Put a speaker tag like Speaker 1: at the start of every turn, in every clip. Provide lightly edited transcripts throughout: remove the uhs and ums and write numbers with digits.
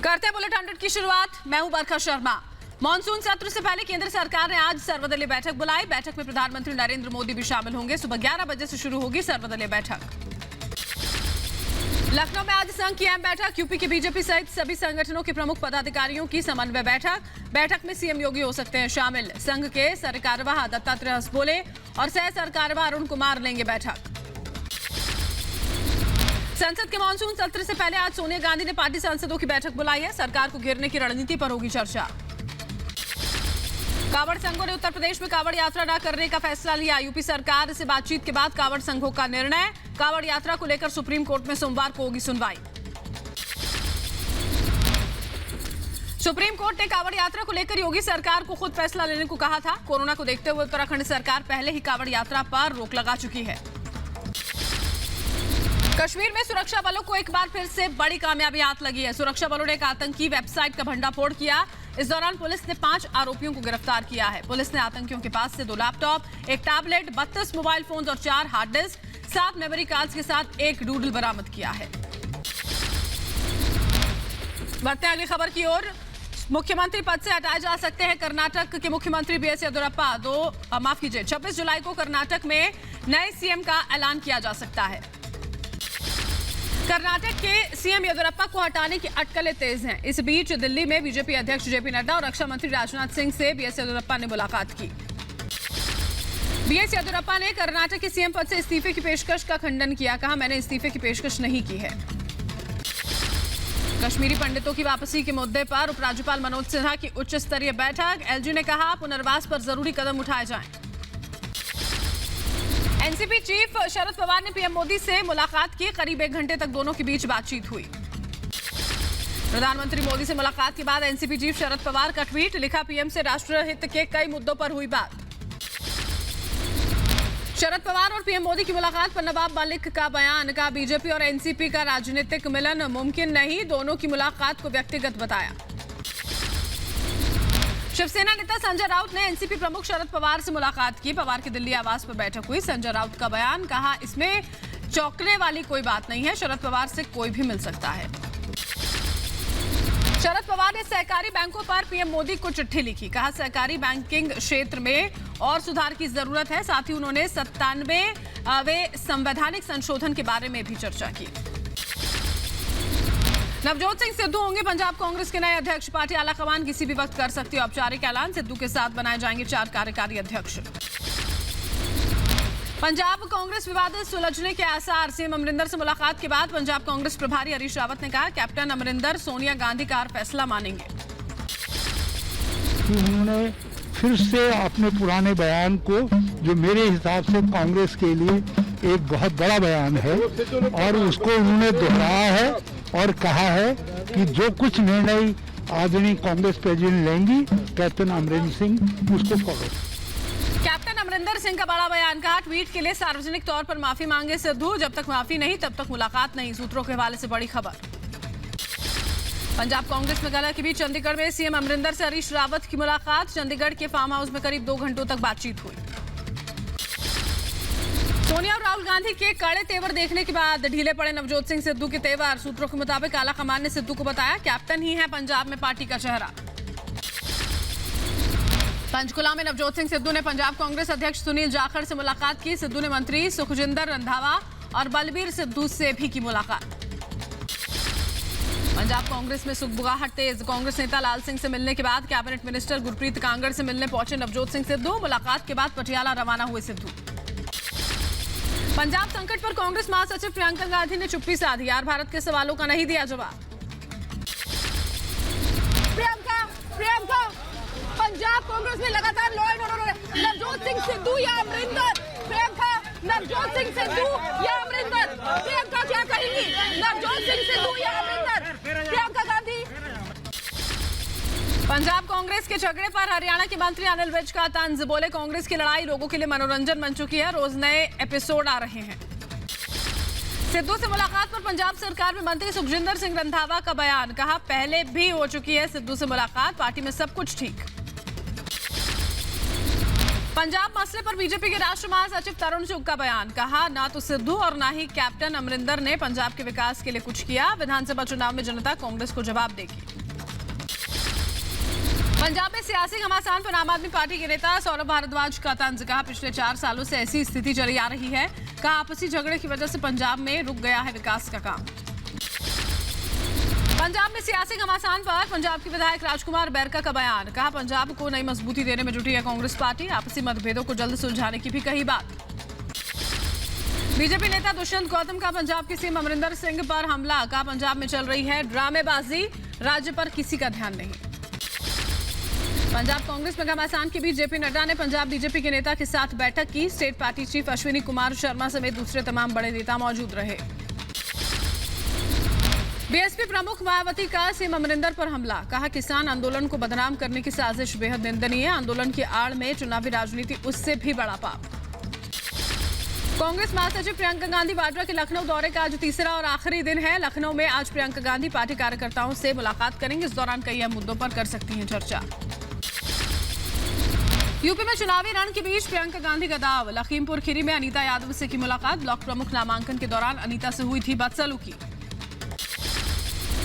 Speaker 1: करते हैं बुलेटिन 100 की शुरुआत। मैं हूं बरखा शर्मा। मॉनसून सत्र से पहले केंद्र सरकार ने आज सर्वदलीय बैठक बुलाई। बैठक में प्रधानमंत्री नरेंद्र मोदी भी शामिल होंगे। सुबह 11 बजे से शुरू होगी सर्वदलीय बैठक। लखनऊ में आज संघ की अहम बैठक। यूपी के बीजेपी सहित सभी संगठनों के प्रमुख पदाधिकारियों की समन्वय बैठक में सीएम योगी हो सकते हैं शामिल। संघ के सरकार्यवाह दत्तात्रेय हसबोले और सह सरकार्यवाह अरुण कुमार लेंगे बैठक। संसद के मानसून सत्र से पहले आज सोनिया गांधी ने पार्टी सांसदों की बैठक बुलाई है। सरकार को घेरने की रणनीति पर होगी चर्चा। कांवड़ संघों ने उत्तर प्रदेश में कांवड़ यात्रा न करने का फैसला लिया। यूपी सरकार से बातचीत के बाद कांवड़ संघों का निर्णय। कांवड़ यात्रा को लेकर सुप्रीम कोर्ट में सोमवार को होगी सुनवाई। सुप्रीम कोर्ट ने कांवड़ यात्रा को लेकर योगी सरकार को खुद फैसला लेने को कहा था। कोरोना को देखते हुए उत्तराखंड सरकार पहले ही कांवड़ यात्रा पर रोक लगा चुकी है। कश्मीर में सुरक्षा बलों को एक बार फिर से बड़ी कामयाबी हाथ लगी है। सुरक्षा बलों ने एक आतंकी वेबसाइट का भंडाफोड़ किया। इस दौरान पुलिस ने 5 आरोपियों को गिरफ्तार किया है। पुलिस ने आतंकियों के पास से 2 लैपटॉप, एक टैबलेट, 32 मोबाइल फोन और 4 हार्ड डिस्क, 7 मेमोरी कार्ड्स के साथ एक डूडल बरामद किया है। बढ़ते हैं अगली खबर की ओर। मुख्यमंत्री पद से हटाए जा सकते हैं कर्नाटक के मुख्यमंत्री बीएस येदियुरप्पा। 26 जुलाई को कर्नाटक में नए सीएम का ऐलान किया जा सकता है। कर्नाटक के सीएम येदियुरप्पा को हटाने की अटकलें तेज हैं। इस बीच दिल्ली में बीजेपी अध्यक्ष जेपी नड्डा और रक्षा मंत्री राजनाथ सिंह से बीएस येदियुरप्पा ने मुलाकात की। बीएस येदियुरप्पा ने कर्नाटक के सीएम पद से इस्तीफे की पेशकश का खंडन किया। कहा, मैंने इस्तीफे की पेशकश नहीं की है। कश्मीरी पंडितों की वापसी के मुद्दे पर उपराज्यपाल मनोज सिन्हा की उच्च स्तरीय बैठक। एलजी ने कहा, पुनर्वास पर जरूरी कदम उठाए जाएं। एनसीपी चीफ शरद पवार ने पीएम मोदी से मुलाकात की। करीब 1 घंटे तक दोनों के बीच बातचीत हुई। प्रधानमंत्री मोदी से मुलाकात के बाद एनसीपी चीफ शरद पवार का ट्वीट लिखा, पीएम से राष्ट्रहित के कई मुद्दों पर हुई बात। शरद पवार और पीएम मोदी की मुलाकात पर नवाब मलिक का बयान। कहा, बीजेपी और एनसीपी का राजनीतिक मिलन मुमकिन नहीं। दोनों की मुलाकात को व्यक्तिगत बताया। शिवसेना नेता संजय राउत ने एनसीपी प्रमुख शरद पवार से मुलाकात की। पवार के दिल्ली आवास पर बैठक हुई। संजय राउत का बयान। कहा, इसमें चौंकने वाली कोई बात नहीं है। शरद पवार से कोई भी मिल सकता है। शरद पवार ने सहकारी बैंकों पर पीएम मोदी को चिट्ठी लिखी। कहा, सहकारी बैंकिंग क्षेत्र में और सुधार की जरूरत है। साथ ही उन्होंने 97वें संवैधानिक संशोधन के बारे में भी चर्चा की। नवजोत सिंह सिद्धू होंगे पंजाब कांग्रेस के नए अध्यक्ष। पार्टी आलाकमान किसी भी वक्त कर सकती है औपचारिक ऐलान। सिद्धू के साथ बनाए जाएंगे 4 कार्यकारी अध्यक्ष। पंजाब कांग्रेस विवाद सुलझने के आसार। सीएम अमरिंदर से मुलाकात के बाद पंजाब कांग्रेस प्रभारी हरीश रावत ने कहा, कैप्टन अमरिंदर सोनिया गांधी का फैसला मानेंगे।
Speaker 2: उन्होंने फिर से अपने पुराने बयान को, जो मेरे हिसाब से कांग्रेस के लिए एक बहुत बड़ा बयान है, और उसको उन्होंने दोहराया है और कहा है कि जो कुछ निर्णय आदरणीय कांग्रेस प्रेसिडेंट लेंगी, कैप्टन अमरिंदर सिंह उसको फॉलो।
Speaker 1: कैप्टन अमरिंदर सिंह का बड़ा बयान। कहा, ट्वीट के लिए सार्वजनिक तौर पर माफी मांगे सिद्धू। जब तक माफी नहीं तब तक मुलाकात नहीं। सूत्रों के हवाले से बड़ी खबर। पंजाब कांग्रेस में गला के बीच चंडीगढ़ में सीएम अमरिंदर से हरीश रावत की मुलाकात। चंडीगढ़ के फार्म हाउस में करीब 2 घंटों तक बातचीत हुई। सोनिया और राहुल गांधी के कड़े तेवर देखने के बाद ढीले पड़े नवजोत सिंह सिद्धू के तेवर। सूत्रों के मुताबिक आलाकमान ने सिद्धू को बताया, कैप्टन ही है पंजाब में पार्टी का चेहरा। पंचकुला में नवजोत सिंह सिद्धू ने पंजाब कांग्रेस अध्यक्ष सुनील जाखड़ से मुलाकात की। सिद्धू ने मंत्री सुखजिंदर रंधावा और बलबीर सिद्धू से भी की मुलाकात। पंजाब कांग्रेस में सुगबुगाहट तेज। कांग्रेस नेता लाल सिंह से मिलने के बाद कैबिनेट मिनिस्टर गुरप्रीत कांगड़ से मिलने पहुंचे नवजोत सिंह सिद्धू। मुलाकात के बाद पटियाला रवाना हुए सिद्धू। पंजाब संकट पर कांग्रेस महासचिव प्रियंका गांधी ने चुप्पी साधी। यार भारत के सवालों का नहीं दिया जवाब।
Speaker 3: प्रियंका पंजाब कांग्रेस में लगातार law and order. Navjot Singh Sidhu या अमरिंदर? प्रियंका, नवजोत सिंह सिद्धू या अमरिंदर? प्रियंका क्या कहेंगी? नवजोत सिंह सिद्धू या अमरिंदर? प्रियंका गांधी।
Speaker 1: पंजाब कांग्रेस के झगड़े पर हरियाणा के मंत्री अनिल विज का तंज। बोले, कांग्रेस की लड़ाई लोगों के लिए मनोरंजन बन चुकी है। रोज नए एपिसोड आ रहे हैं। सिद्धू से मुलाकात पर पंजाब सरकार में मंत्री सुखजिंदर सिंह रंधावा का बयान। कहा, पहले भी हो चुकी है सिद्धू से मुलाकात। पार्टी में सब कुछ ठीक। पंजाब मसले पर बीजेपी के राष्ट्रीय महासचिव तरुण चुग का बयान। कहा, ना तो सिद्धू और ना ही कैप्टन अमरिंदर ने पंजाब के विकास के लिए कुछ किया। विधानसभा चुनाव में जनता कांग्रेस को जवाब देगी। पंजाब में सियासी घमासान पर आम आदमी पार्टी के नेता सौरभ भारद्वाज का तंज। कहा पिछले 4 सालों से ऐसी स्थिति चली आ रही है। कहा आपसी झगड़े की वजह से पंजाब में रुक गया है विकास का काम। पंजाब में सियासी घमासान पर पंजाब के विधायक राजकुमार बैरका का बयान। कहा पंजाब को नई मजबूती देने में जुटी है कांग्रेस पार्टी। आपसी मतभेदों को जल्द सुलझाने की भी कही बात। बीजेपी नेता दुष्यंत गौतम का पंजाब के सीएम अमरिंदर सिंह पर हमला। कहा पंजाब में चल रही है ड्रामेबाजी, राज्य पर किसी का ध्यान नहीं। पंजाब कांग्रेस में घमासान के बीच जेपी नड्डा ने पंजाब बीजेपी के नेता के साथ बैठक की। State party chief Ashwini Kumar Sharma समेत दूसरे तमाम बड़े नेता मौजूद रहे। बीएसपी प्रमुख मायावती का सीएम अमरिंदर पर हमला। कहा किसान आंदोलन को बदनाम करने की साजिश बेहद निंदनीय है। आंदोलन की आड़ में चुनावी राजनीति उससे भी बड़ा पाप। कांग्रेस महासचिव प्रियंका गांधी वाड्रा के लखनऊ दौरे का आज तीसरा और आखिरी दिन है। लखनऊ में आज प्रियंका गांधी पार्टी कार्यकर्ताओं से मुलाकात करेंगे। इस दौरान कई अहम मुद्दों पर कर सकती हैं चर्चा। यूपी में चुनावी रण के बीच प्रियंका गांधी का दाव। लखीमपुर खीरी में अनीता यादव से की मुलाकात। ब्लॉक प्रमुख नामांकन के दौरान अनीता से हुई थी बदसलूकी।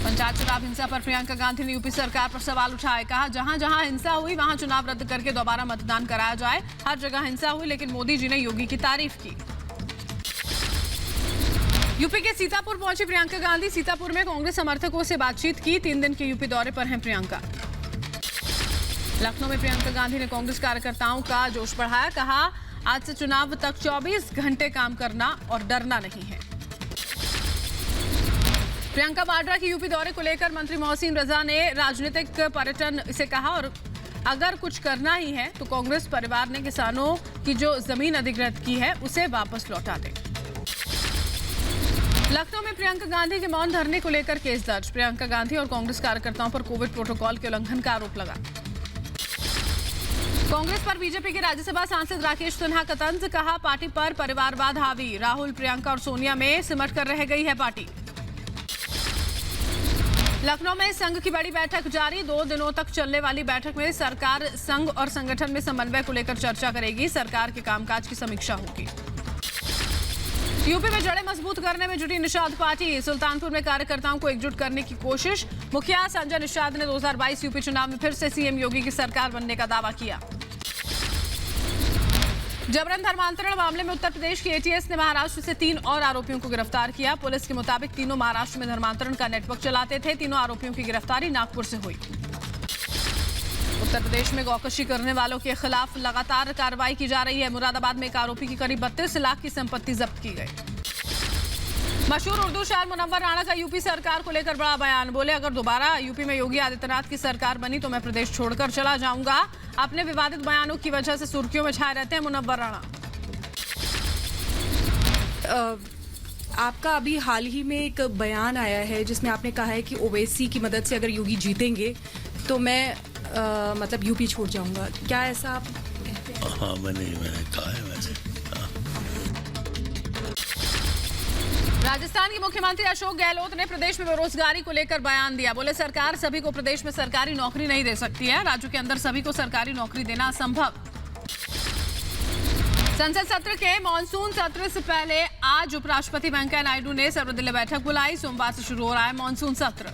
Speaker 1: पंचायत चुनाव हिंसा पर प्रियंका गांधी ने यूपी सरकार पर सवाल उठाए। कहा जहां जहां हिंसा हुई वहां चुनाव रद्द करके दोबारा मतदान कराया जाए। हर जगह हिंसा हुई लेकिन मोदी जी ने योगी की तारीफ की। यूपी के सीतापुर पहुंची प्रियंका गांधी। सीतापुर में कांग्रेस समर्थकों से बातचीत की। 3 दिन के यूपी दौरे पर हैं प्रियंका। लखनऊ में प्रियंका गांधी ने कांग्रेस कार्यकर्ताओं का जोश बढ़ाया। कहा आज से चुनाव तक 24 घंटे काम करना और डरना नहीं है। प्रियंका वाड्रा की यूपी दौरे को लेकर मंत्री मोहसिन रजा ने राजनीतिक पर्यटन इसे कहा और अगर कुछ करना ही है तो कांग्रेस परिवार ने किसानों की जो जमीन अधिग्रहित की है उसे वापस लौटा दे। लखनऊ में प्रियंका गांधी के मौन धरने को लेकर केस दर्ज। प्रियंका गांधी और कांग्रेस कार्यकर्ताओं पर कोविड प्रोटोकॉल के उल्लंघन का आरोप लगा। कांग्रेस पर बीजेपी के राज्यसभा सांसद राकेश सिन्हा का तंज। कहा पार्टी पर परिवारवाद हावी। राहुल, प्रियंका और सोनिया में सिमट कर रह गई है पार्टी। लखनऊ में संघ की बड़ी बैठक जारी। 2 दिनों तक चलने वाली बैठक में सरकार संघ और संगठन में समन्वय को लेकर चर्चा करेगी। सरकार के कामकाज की समीक्षा होगी। यूपी में जड़ें मजबूत करने में जुटी निषाद पार्टी। सुल्तानपुर में कार्यकर्ताओं को एकजुट करने की कोशिश। मुखिया संजय निषाद ने 2022 यूपी चुनाव में फिर से सीएम योगी की सरकार बनने का दावा किया। जबरन धर्मांतरण मामले में उत्तर प्रदेश की एटीएस ने महाराष्ट्र से 3 और आरोपियों को गिरफ्तार किया। पुलिस के मुताबिक तीनों महाराष्ट्र में धर्मांतरण का नेटवर्क चलाते थे। तीनों आरोपियों की गिरफ्तारी नागपुर से हुई। उत्तर प्रदेश में गौकशी करने वालों के खिलाफ लगातार कार्रवाई की जा रही है। मुरादाबाद में एक आरोपी की करीब 32 लाख की संपत्ति जब्त की गई। मशहूर उर्दू शायर मुनव्वर राणा का यूपी सरकार को लेकर बड़ा बयान। बोले अगर दोबारा यूपी में योगी आदित्यनाथ की सरकार बनी तो मैं प्रदेश छोड़कर चला जाऊंगा। अपने विवादित बयानों की वजह से सुर्खियों में छाए रहते हैं मुनव्वर राणा।
Speaker 4: आपका अभी हाल ही में एक बयान आया है जिसमें आपने कहा है कि ओवैसी की मदद से अगर योगी जीतेंगे तो मैं मतलब यूपी छोड़ जाऊंगा। क्या ऐसा आप कहते हैं?
Speaker 5: हाँ मैंने कहा है वैसे।
Speaker 1: राजस्थान के मुख्यमंत्री अशोक गहलोत ने प्रदेश में बेरोजगारी को लेकर बयान दिया। बोले सरकार सभी को प्रदेश में सरकारी नौकरी नहीं दे सकती है। राज्यों के अंदर सभी को सरकारी नौकरी देना असंभव। संसद सत्र के मॉनसून सत्र से पहले आज उपराष्ट्रपति वेंकैया नायडू ने सर्वदलीय बैठक बुलाई। सोमवार से शुरू हो रहा है मॉनसून सत्र।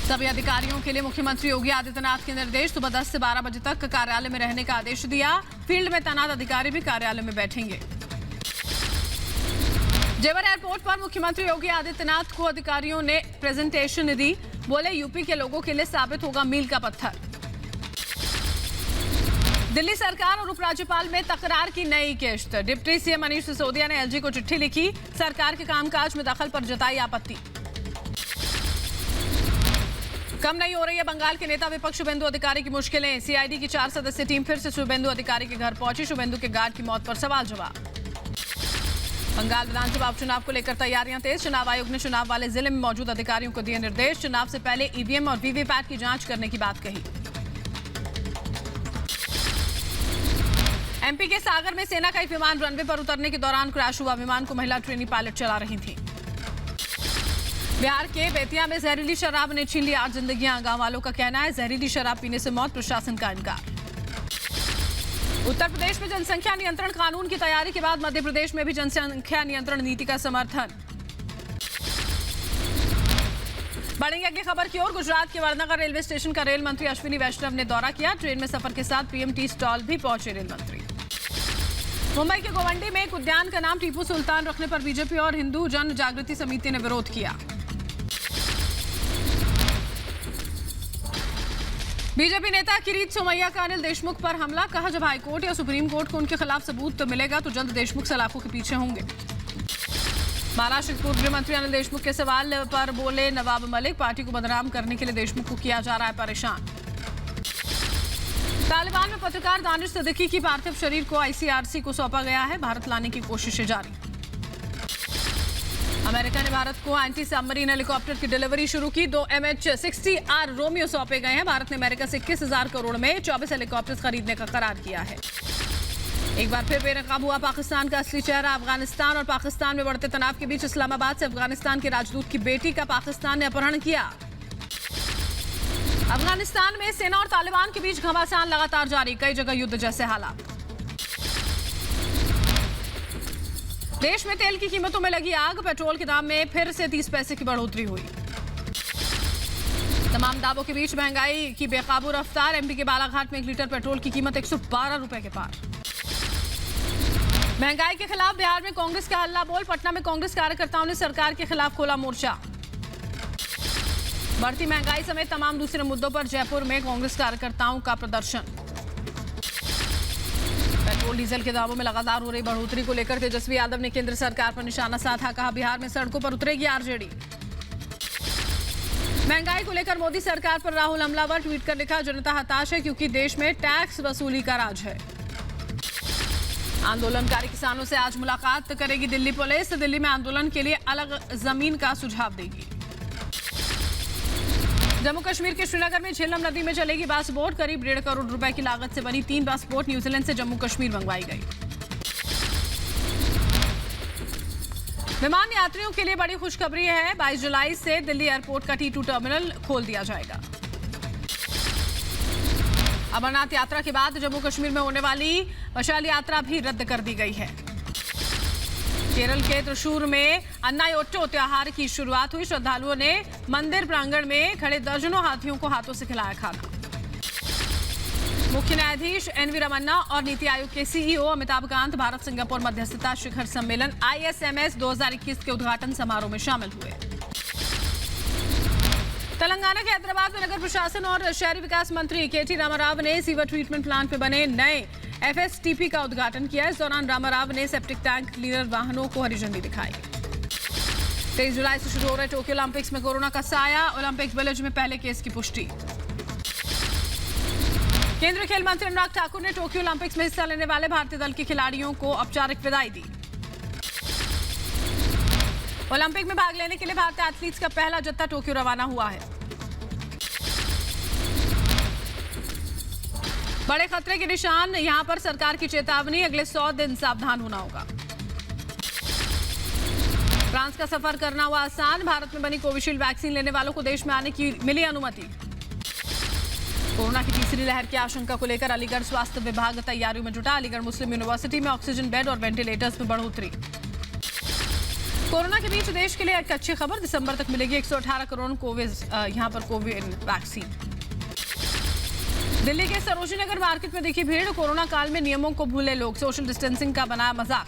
Speaker 1: सभी अधिकारियों के लिए मुख्यमंत्री योगी आदित्यनाथ के निर्देश। सुबह 10 से 12 बजे तक कार्यालय में रहने का आदेश दिया। फील्ड में तैनात अधिकारी भी कार्यालय में बैठेंगे। जेवर एयरपोर्ट पर मुख्यमंत्री योगी आदित्यनाथ को अधिकारियों ने प्रेजेंटेशन दी। बोले यूपी के लोगों के लिए साबित होगा मील का पत्थर। दिल्ली सरकार और उपराज्यपाल में तकरार की नई किश्त। डिप्टी सीएम मनीष सिसोदिया ने एलजी को चिट्ठी लिखी। सरकार के कामकाज में दखल पर जताई आपत्ति। कम नहीं हो रही है बंगाल के नेता विपक्ष शुभेंदु अधिकारी की मुश्किलें। सीआईडी की 4 सदस्यीय टीम फिर से शुभेंदु अधिकारी के घर पहुंची। शुभेंदु के गार्ड की मौत पर सवाल जवाब। बंगाल विधानसभा उपचुनाव को लेकर तैयारियां तेज। चुनाव आयोग ने चुनाव वाले जिले में मौजूद अधिकारियों को दिए निर्देश। चुनाव से पहले ईवीएम और वीवीपैट की जांच करने की बात कही। एमपी के सागर में सेना का एक विमान रनवे पर उतरने के दौरान क्रैश हुआ। विमान को महिला ट्रेनी पायलट चला रही थी। बिहार के बेतिया में जहरीली शराब ने छीन ली 8 जिंदगियां। गांव वालों का कहना है जहरीली शराब पीने से मौत, प्रशासन का इनकार। उत्तर प्रदेश में जनसंख्या नियंत्रण कानून की तैयारी के बाद मध्य प्रदेश में भी जनसंख्या नियंत्रण नीति का समर्थन। बढ़ेंगे आगे खबर की ओर। गुजरात के वडनगर रेलवे स्टेशन का रेल मंत्री अश्विनी वैष्णव ने दौरा किया। ट्रेन में सफर के साथ पीएमटी स्टॉल भी पहुंचे रेल मंत्री। मुंबई के गोवंडी में एक उद्यान का नाम टीपू सुल्तान रखने पर बीजेपी और हिंदू जन जागृति समिति ने विरोध किया। बीजेपी नेता किरीट सोमैया का अनिल देशमुख पर हमला। कहा, जब हाईकोर्ट या सुप्रीम कोर्ट को उनके खिलाफ सबूत मिलेगा तो जल्द देशमुख सलाखों के पीछे होंगे। महाराष्ट्र के पूर्व गृह मंत्री अनिल देशमुख के सवाल पर बोले नवाब मलिक, पार्टी को बदनाम करने के लिए देशमुख को किया जा रहा है परेशान। तालिबान में पत्रकार दानिश सिद्दीकी की पार्थिव शरीर को आईसीआरसी को सौंपा गया है। भारत लाने की कोशिशें जारी। अमेरिका ने भारत को एंटी सबमरीन हेलीकॉप्टर की डिलीवरी शुरू की। 2 MH-60R रोमियो सौंपे गए हैं। भारत ने अमेरिका से 21,000 करोड़ में 24 हेलीकॉप्टर खरीदने का करार किया है। एक बार फिर बेनकाब हुआ पाकिस्तान का असली चेहरा। अफगानिस्तान और पाकिस्तान में बढ़ते तनाव के बीच इस्लामाबाद से अफगानिस्तान के राजदूत की बेटी का पाकिस्तान ने अपहरण किया। अफगानिस्तान में सेना और तालिबान के बीच घमासान लगातार जारी। कई जगह युद्ध जैसे हालात। देश में तेल की कीमतों में लगी आग। पेट्रोल के दाम में फिर से 30 पैसे की बढ़ोतरी हुई। तमाम दावों के बीच महंगाई की बेकाबू रफ्तार। एमपी के बालाघाट में 1 लीटर पेट्रोल की कीमत 112 रुपए के पार। महंगाई के खिलाफ बिहार में कांग्रेस का हल्ला बोल। पटना में कांग्रेस कार्यकर्ताओं ने सरकार के खिलाफ खोला मोर्चा। बढ़ती महंगाई समेत तमाम दूसरे मुद्दों पर जयपुर में कांग्रेस कार्यकर्ताओं का प्रदर्शन। पेट्रोल डीजल के दामों में लगातार हो रही बढ़ोतरी को लेकर तेजस्वी यादव ने केंद्र सरकार पर निशाना साधा। कहा, बिहार में सड़कों पर उतरेगी आरजेडी। महंगाई को लेकर मोदी सरकार पर राहुल हमलावर। ट्वीट कर लिखा, जनता हताश है क्योंकि देश में टैक्स वसूली का राज है। आंदोलनकारी किसानों से आज मुलाकात करेगी दिल्ली पुलिस। दिल्ली में आंदोलन के लिए अलग जमीन का सुझाव देगी। जम्मू कश्मीर के श्रीनगर में झेलम नदी में चलेगी बास बोट। करीब 1.5 करोड़ रुपए की लागत से बनी 3 बास बोट न्यूजीलैंड से जम्मू कश्मीर मंगवाई गई। विमान यात्रियों के लिए बड़ी खुशखबरी है। 22 जुलाई से दिल्ली एयरपोर्ट का T2 टर्मिनल खोल दिया जाएगा। अमरनाथ यात्रा के बाद जम्मू कश्मीर में होने वाली मशाल यात्रा भी रद्द कर दी गई है। केरल के त्रिशूर में अन्नायोट्टो त्योहार की शुरुआत हुई। श्रद्धालुओं ने मंदिर प्रांगण में खड़े दर्जनों हाथियों को हाथों से खिलाया खाना। मुख्य न्यायाधीश NV रमन्ना और नीति आयोग के CEO अमिताभ कांत भारत सिंगापुर मध्यस्थता शिखर सम्मेलन ISMS 2021 के उद्घाटन समारोह में शामिल हुए। तेलंगाना के हैदराबाद में नगर प्रशासन और शहरी विकास मंत्री KT रामाराव ने सीवर ट्रीटमेंट प्लांट में बने नए FSTP का उद्घाटन किया। इस दौरान रामाराव ने सेप्टिक टैंक क्लीनर वाहनों को हरी झंडी दिखाई। 23 जुलाई से शुरू हो रहे टोक्यो ओलंपिक्स में कोरोना का साया। ओलंपिक विलेज में पहले केस की पुष्टि। केंद्रीय खेल मंत्री अनुराग ठाकुर ने टोक्यो ओलंपिक्स में हिस्सा लेने वाले भारतीय दल के खिलाड़ियों को औपचारिक विदाई दी। ओलंपिक में भाग लेने के लिए भारतीय एथलीट्स का पहला जत्था टोक्यो रवाना हुआ है। बड़े खतरे के निशान, यहां पर सरकार की चेतावनी। अगले 100 दिन सावधान होना होगा। फ्रांस का सफर करना हुआ आसान। भारत में बनी कोविशील्ड वैक्सीन लेने वालों को देश में आने की मिली अनुमति। कोरोना की तीसरी लहर की आशंका को लेकर अलीगढ़ स्वास्थ्य विभाग तैयारियों में जुटा। अलीगढ़ मुस्लिम यूनिवर्सिटी में ऑक्सीजन बेड और वेंटिलेटर्स में बढ़ोतरी। कोरोना के बीच देश के लिए एक अच्छी खबर, दिसंबर तक मिलेगी 118 करोड़ कोविड वैक्सीन। दिल्ली के सरोजिनी नगर मार्केट में देखी भीड़। कोरोना काल में नियमों को भूले लोग, सोशल डिस्टेंसिंग का बनाया मजाक।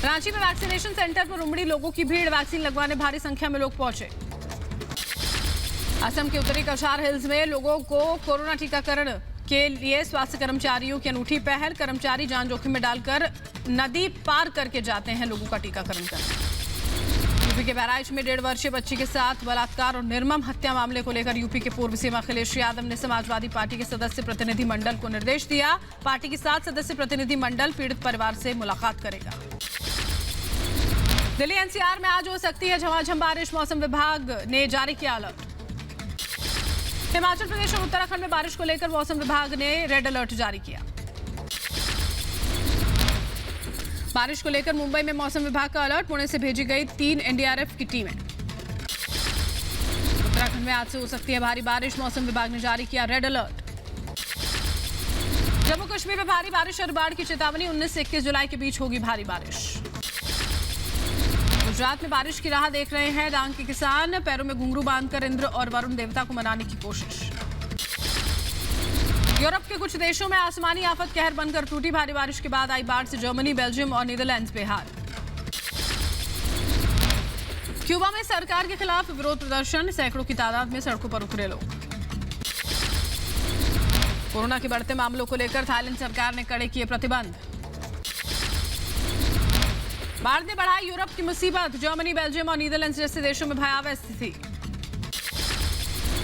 Speaker 1: रांची में वैक्सीनेशन सेंटर पर उमड़ी लोगों की भीड़। वैक्सीन लगवाने भारी संख्या में लोग पहुंचे। असम के उत्तरी कछार हिल्स में लोगों को कोरोना टीकाकरण के लिए स्वास्थ्य कर्मचारियों की अनूठी पहल। कर्मचारी जान जोखिम में डालकर नदी पार करके जाते हैं लोगों का टीकाकरण करने। यूपी के बहराइच में 1.5 वर्षीय बच्ची के साथ बलात्कार और निर्मम हत्या मामले को लेकर यूपी के पूर्व सीएम अखिलेश यादव ने समाजवादी पार्टी के सदस्य प्रतिनिधि मंडल को निर्देश दिया। पार्टी के 7 सदस्य प्रतिनिधि मंडल पीड़ित परिवार से मुलाकात करेगा। दिल्ली NCR में आज हो सकती है झमाझम बारिश। मौसम विभाग ने जारी किया अलर्ट। हिमाचल प्रदेश और उत्तराखंड में बारिश को लेकर मौसम विभाग ने रेड अलर्ट जारी किया। बारिश को लेकर मुंबई में मौसम विभाग का अलर्ट। पुणे से भेजी गई 3 NDRF की टीमें। उत्तराखंड में आज से हो सकती है भारी बारिश। मौसम विभाग ने जारी किया रेड अलर्ट। जम्मू कश्मीर में भारी बारिश और बाढ़ की चेतावनी। 19 से 21 जुलाई के बीच होगी भारी बारिश। गुजरात में बारिश की राह देख रहे हैं डांग के किसान, पैरों में घुंघरू बांधकर इंद्र और वरुण देवता को मनाने की कोशिश। यूरोप के कुछ देशों में आसमानी आफत कहर बनकर टूटी, भारी बारिश के बाद आई बाढ़ से जर्मनी, बेल्जियम और नीदरलैंड्स बेहाल। क्यूबा में सरकार के खिलाफ विरोध प्रदर्शन, सैकड़ों की तादाद में सड़कों पर उतरे लोग। कोरोना के बढ़ते मामलों को लेकर थाईलैंड सरकार ने कड़े किए प्रतिबंध। बाढ़ ने बढ़ाई यूरोप की मुसीबत, जर्मनी, बेल्जियम और नीदरलैंड्स जैसे देशों में भयावह स्थिति।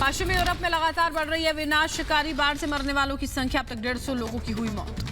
Speaker 1: पश्चिमी यूरोप में लगातार बढ़ रही है विनाशकारी बाढ़ से मरने वालों की संख्या, अब तक 150 लोगों की हुई मौत।